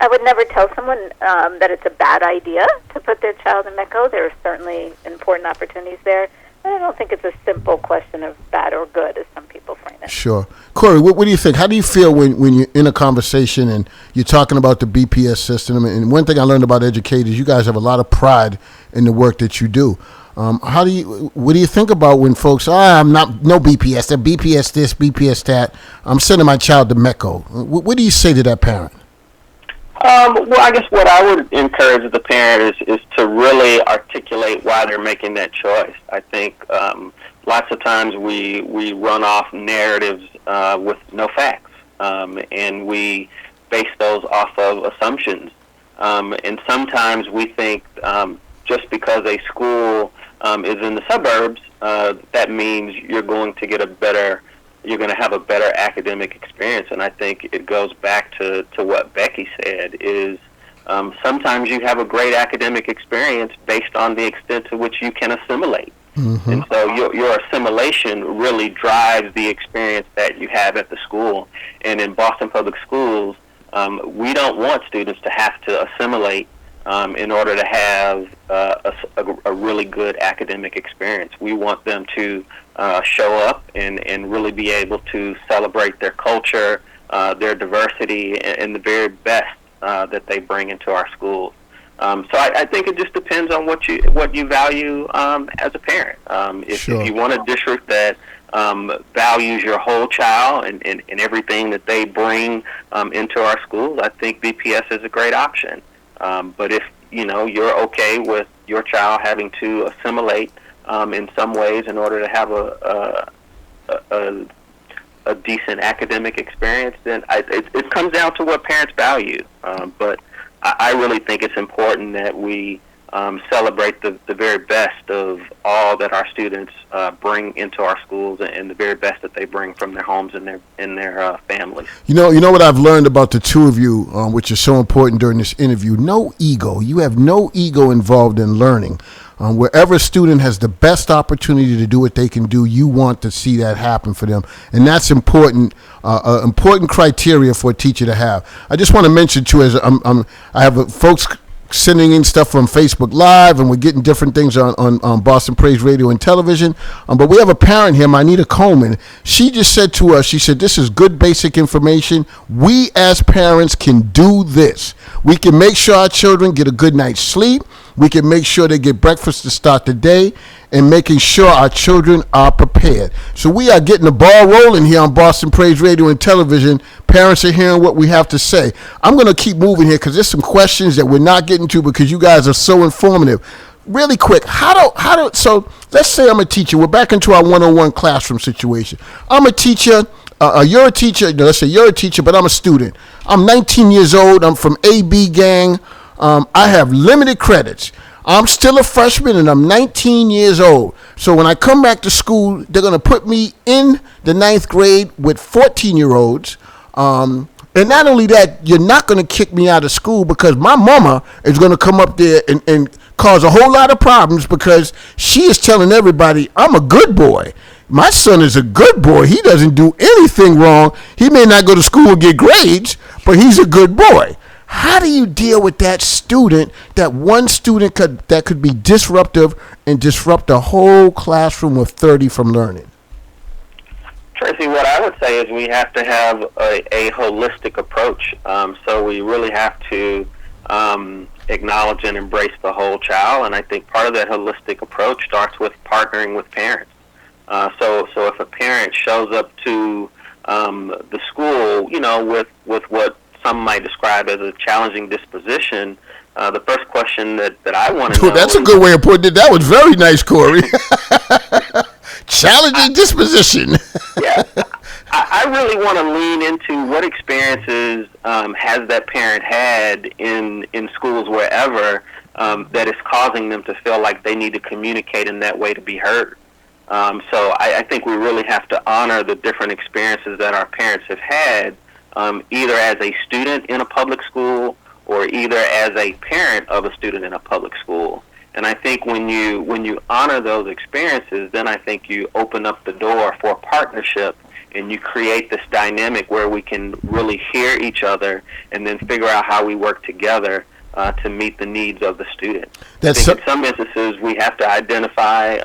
I would never tell someone that it's a bad idea to put their child in MECO. There are certainly important opportunities there. But I don't think it's a simple question of bad or good, as some people frame it. Sure. Corey, what do you think? How do you feel when you're in a conversation and you're talking about the BPS system? And one thing I learned about educators, you guys have a lot of pride in the work that you do. What do you think about when folks, I'm not, no BPS, they're BPS this, BPS that, I'm sending my child to MECO. What do you say to that parent? Well, I guess what I would encourage the parent is to really articulate why they're making that choice. I think lots of times we run off narratives with no facts, and we base those off of assumptions. And sometimes we think just because a school is in the suburbs, that means you're going to have a better academic experience. And I think it goes back to what Becky said, is sometimes you have a great academic experience based on the extent to which you can assimilate. And so your assimilation really drives the experience that you have at the school. And in Boston Public Schools, we don't want students to have to assimilate in order to have a really good academic experience. We want them to show up and really be able to celebrate their culture, their diversity, and the very best that they bring into our schools. So I think it just depends on what you value as a parent. If you want a district that values your whole child and everything that they bring into our schools, I think BPS is a great option. But if you're okay with your child having to assimilate in some ways in order to have a decent academic experience, then it comes down to what parents value. But I really think it's important that we celebrate the very best of all that our students bring into our schools, and the very best that they bring from their homes and their families. You know what I've learned about the two of you, which is so important during this interview. No ego. You have no ego involved in learning. Wherever a student has the best opportunity to do what they can do, you want to see that happen for them, and that's important. Important criteria for a teacher to have. I just want to mention too, as I have folks sending in stuff from Facebook Live, and we're getting different things on Boston Praise Radio and television. But we have a parent here, Manita Coleman. She just said to us, she said, this is good basic information. We as parents can do this. We can make sure our children get a good night's sleep. We can make sure they get breakfast to start the day, and making sure our children are prepared. So we are getting the ball rolling here on Boston Praise Radio and television. Parents are hearing what we have to say. I'm going to keep moving here because there's some questions that we're not getting to because you guys are so informative. Really quick, so let's say I'm a teacher. We're back into our 101 classroom situation. I'm a teacher. You're a teacher. Let's say you're a teacher, but I'm a student. I'm 19 years old. I'm from AB Gang. I have limited credits. I'm still a freshman and I'm 19 years old. So when I come back to school, they're going to put me in the 9th grade with 14-year-olds. And not only that, you're not going to kick me out of school because my mama is going to come up there and cause a whole lot of problems because she is telling everybody, I'm a good boy. My son is a good boy. He doesn't do anything wrong. He may not go to school and get grades, but he's a good boy. How do you deal with that student, that one student that could be disruptive and disrupt a whole classroom of 30 from learning? Tracy, what I would say is we have to have a holistic approach. So we really have to acknowledge and embrace the whole child, and I think part of that holistic approach starts with partnering with parents. So if a parent shows up to the school, with what some might describe as a challenging disposition, the first question that I want to know... That's a good way of putting it. That was very nice, Corey. Challenging disposition. Yeah. I really want to lean into what experiences has that parent had in schools wherever that is causing them to feel like they need to communicate in that way to be heard. So I think we really have to honor the different experiences that our parents have had, either as a student in a public school or either as a parent of a student in a public school. And I think when you honor those experiences, then I think you open up the door for partnership and you create this dynamic where we can really hear each other and then figure out how we work together to meet the needs of the student. I think in some instances we have to identify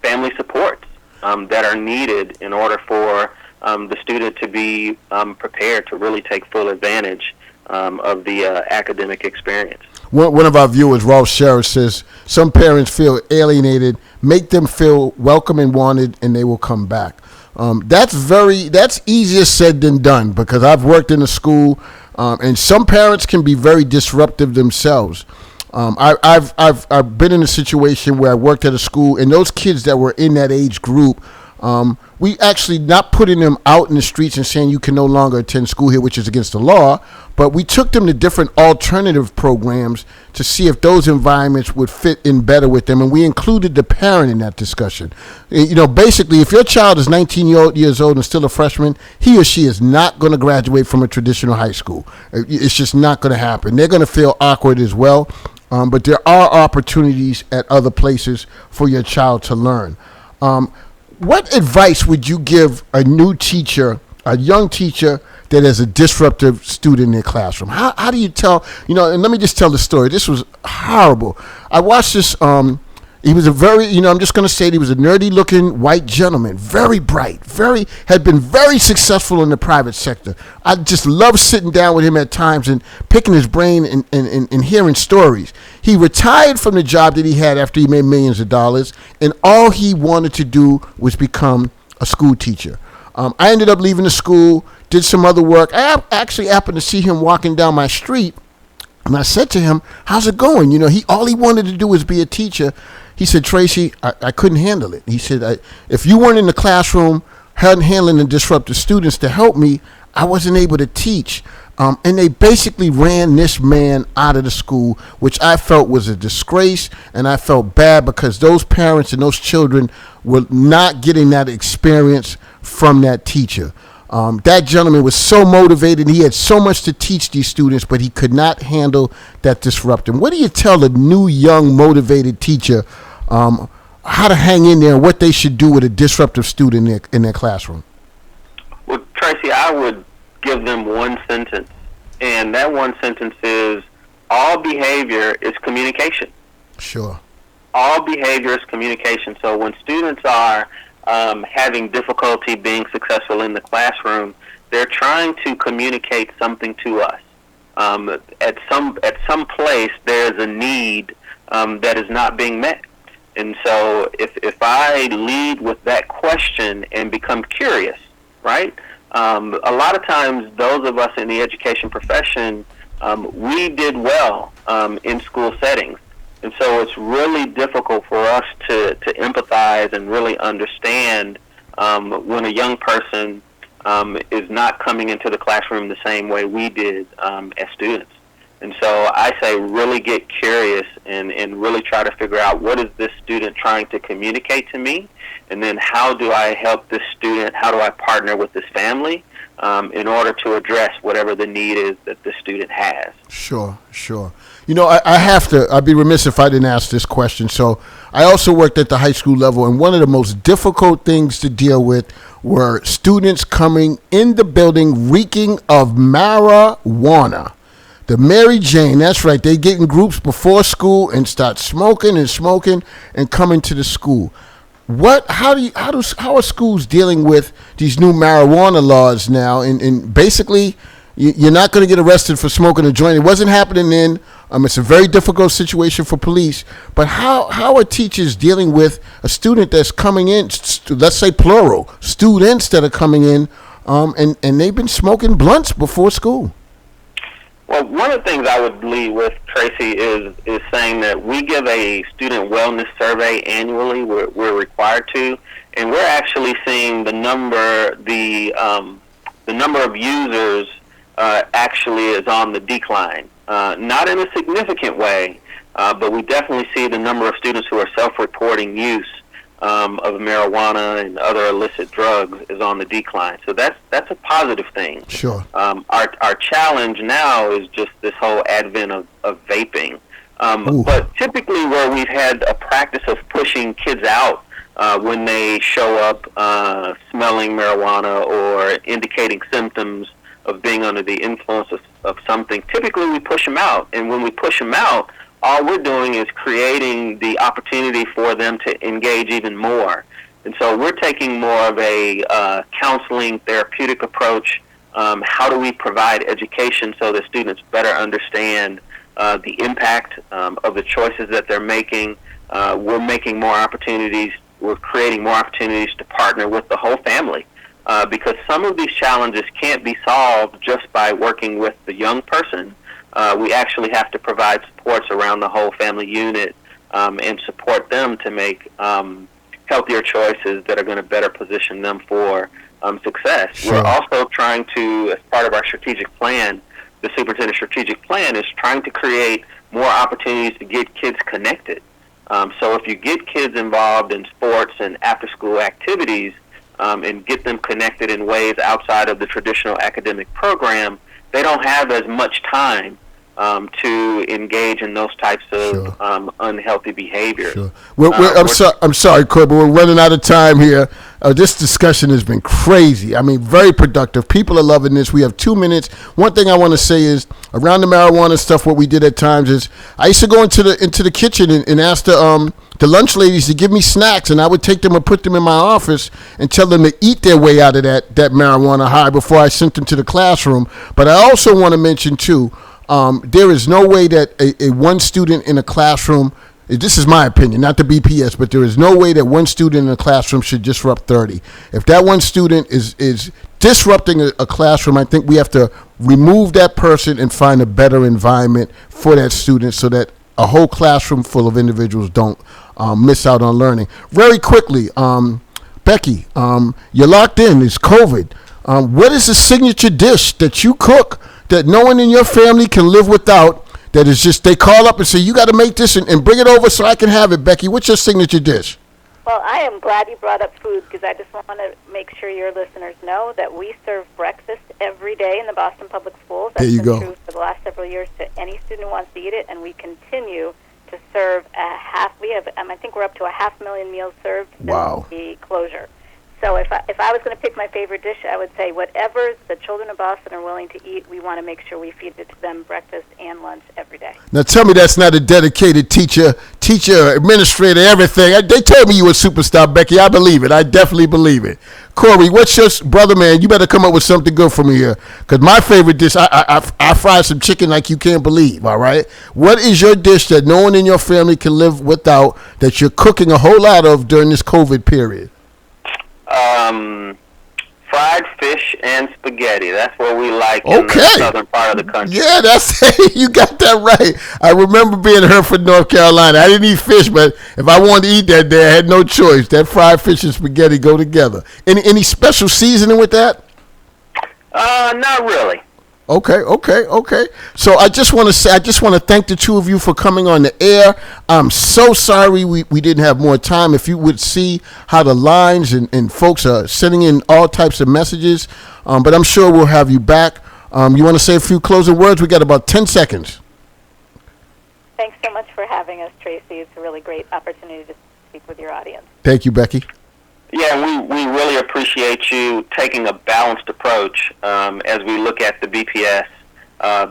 family supports that are needed in order for the student to be prepared to really take full advantage of the academic experience. One of our viewers, Rolf Sheriff, says some parents feel alienated. Make them feel welcome and wanted, and they will come back. That's easier said than done because I've worked in a school, and some parents can be very disruptive themselves. I've been in a situation where I worked at a school, and those kids that were in that age group we actually not putting them out in the streets and saying you can no longer attend school here, which is against the law, but we took them to different alternative programs to see if those environments would fit in better with them, and we included the parent in that discussion. Basically, if your child is 19 years old and still a freshman, he or she is not going to graduate from a traditional high school. It's just not going to happen. They're going to feel awkward as well, but there are opportunities at other places for your child to learn. What advice would you give a new teacher, a young teacher that has a disruptive student in their classroom? How do you tell, and let me just tell the story. This was horrible. I watched this, he was a very, I'm just going to say it, he was a nerdy looking white gentleman, very bright, had been very successful in the private sector. I just love sitting down with him at times and picking his brain and hearing stories. He retired from the job that he had after he made millions of dollars, and all he wanted to do was become a school teacher. I ended up leaving the school, did some other work. I actually happened to see him walking down my street, and I said to him, "How's it going?" All he wanted to do was be a teacher. He said, "Tracy, I couldn't handle it." He said, "If you weren't in the classroom handling the disruptive students to help me, I wasn't able to teach." And they basically ran this man out of the school, which I felt was a disgrace, and I felt bad because those parents and those children were not getting that experience from that teacher. That gentleman was so motivated. He had so much to teach these students, but he could not handle that disruption. What do you tell a new, young, motivated teacher how to hang in there and what they should do with a disruptive student in their classroom? Well, Tracy, I would give them one sentence, and that one sentence is, all behavior is communication. Sure. All behavior is communication. So when students are having difficulty being successful in the classroom, they're trying to communicate something to us. At some place, there's a need that is not being met. And so if I lead with that question and become curious, right? A lot of times, those of us in the education profession, we did well in school settings. And so it's really difficult for us to empathize and really understand when a young person is not coming into the classroom the same way we did as students. And so I say really get curious and really try to figure out what is this student trying to communicate to me, and then how do I help this student, how do I partner with this family in order to address whatever the need is that the student has. Sure. I'd be remiss if I didn't ask this question. So I also worked at the high school level, and one of the most difficult things to deal with were students coming in the building reeking of marijuana. The Mary Jane, that's right. They get in groups before school and start smoking and coming to the school. How are schools dealing with these new marijuana laws now? And basically, you're not going to get arrested for smoking a joint. It wasn't happening then. It's a very difficult situation for police. But how are teachers dealing with a student that's coming in? Let's say plural students that are coming in, and they've been smoking blunts before school. Well, one of the things I would lead with, Tracy, is saying that we give a student wellness survey annually. We're required to, and we're actually seeing the number of users actually is on the decline. Not in a significant way, but we definitely see the number of students who are self-reporting use of marijuana and other illicit drugs is on the decline. So that's a positive thing. Sure. Our challenge now is just this whole advent of vaping. But typically where we've had a practice of pushing kids out when they show up smelling marijuana or indicating symptoms of being under the influence of something, typically we push them out. And when we push them out, all we're doing is creating the opportunity for them to engage even more. And so we're taking more of a counseling, therapeutic approach. How do we provide education so that students better understand the impact of the choices that they're making? We're making more opportunities. We're creating more opportunities to partner with the whole family because some of these challenges can't be solved just by working with the young person. We actually have to provide supports around the whole family unit and support them to make healthier choices that are going to better position them for success. Sure. We're also trying to, as part of our strategic plan, the superintendent's strategic plan is trying to create more opportunities to get kids connected. So if you get kids involved in sports and after-school activities and get them connected in ways outside of the traditional academic program, they don't have as much time to engage in those types of unhealthy behaviors. Sure. I'm sorry, Corey, but we're running out of time here. This discussion has been crazy. I mean, very productive. People are loving this. We have 2 minutes. One thing I want to say is around the marijuana stuff, what we did at times is I used to go into the kitchen and ask the lunch ladies to give me snacks, and I would take them and put them in my office and tell them to eat their way out of that marijuana high before I sent them to the classroom. But I also want to mention, too, there is no way that a one student in a classroom, this is my opinion, not the BPS, but there is no way that one student in a classroom should disrupt 30. If that one student is disrupting a classroom, I think we have to remove that person and find a better environment for that student so that a whole classroom full of individuals don't miss out on learning. Very quickly, Becky, you're locked in. It's COVID. What is the signature dish that you cook that no one in your family can live without, that is just, they call up and say, you got to make this and bring it over so I can have it, Becky? What's your signature dish? Well, I am glad you brought up food because I just want to make sure your listeners know that we serve breakfast every day in the Boston Public Schools. That's been true for the last several years to any student who wants to eat it, and we continue to serve I think we're up to 500,000 meals served since the closure. So if I was going to pick my favorite dish, I would say whatever the children of Boston are willing to eat, we want to make sure we feed it to them breakfast and lunch every day. Now tell me that's not a dedicated teacher, administrator, everything. They told me you were a superstar, Becky. I believe it. I definitely believe it. Corey, what's your brother, man? You better come up with something good for me here, because my favorite dish, I fry some chicken like you can't believe. All right, what is your dish that no one in your family can live without, that you're cooking a whole lot of during this COVID period? Fried fish and spaghetti. That's what we like in the southern part of the country. Yeah, you got that right. I remember being in Hereford, North Carolina. I didn't eat fish, but if I wanted to eat that day, I had no choice. That fried fish and spaghetti go together. Any special seasoning with that? Not really. Okay. So I just want to thank the two of you for coming on the air. I'm so sorry we didn't have more time. If you would see how the lines and folks are sending in all types of messages, but I'm sure we'll have you back. You want to say a few closing words? We got about 10 seconds. Thanks so much for having us, Tracy. It's a really great opportunity to speak with your audience. Thank you, Becky. Yeah, we really appreciate you taking a balanced approach as we look at the BPS,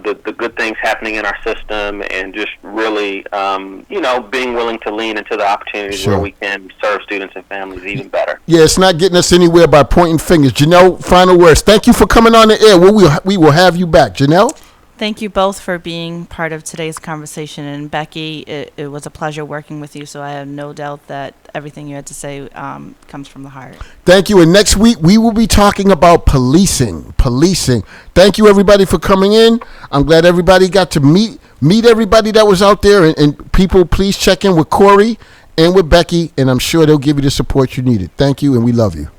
the good things happening in our system, and just really, being willing to lean into the opportunities where we can serve students and families even better. Yeah, it's not getting us anywhere by pointing fingers. Janelle, final words. Thank you for coming on the air. We will have you back. Janelle? Thank you both for being part of today's conversation. And Becky, it was a pleasure working with you, so I have no doubt that everything you had to say comes from the heart. Thank you. And next week, we will be talking about policing. Thank you, everybody, for coming in. I'm glad everybody got to meet everybody that was out there. And people, please check in with Corey and with Becky, and I'm sure they'll give you the support you needed. Thank you, and we love you.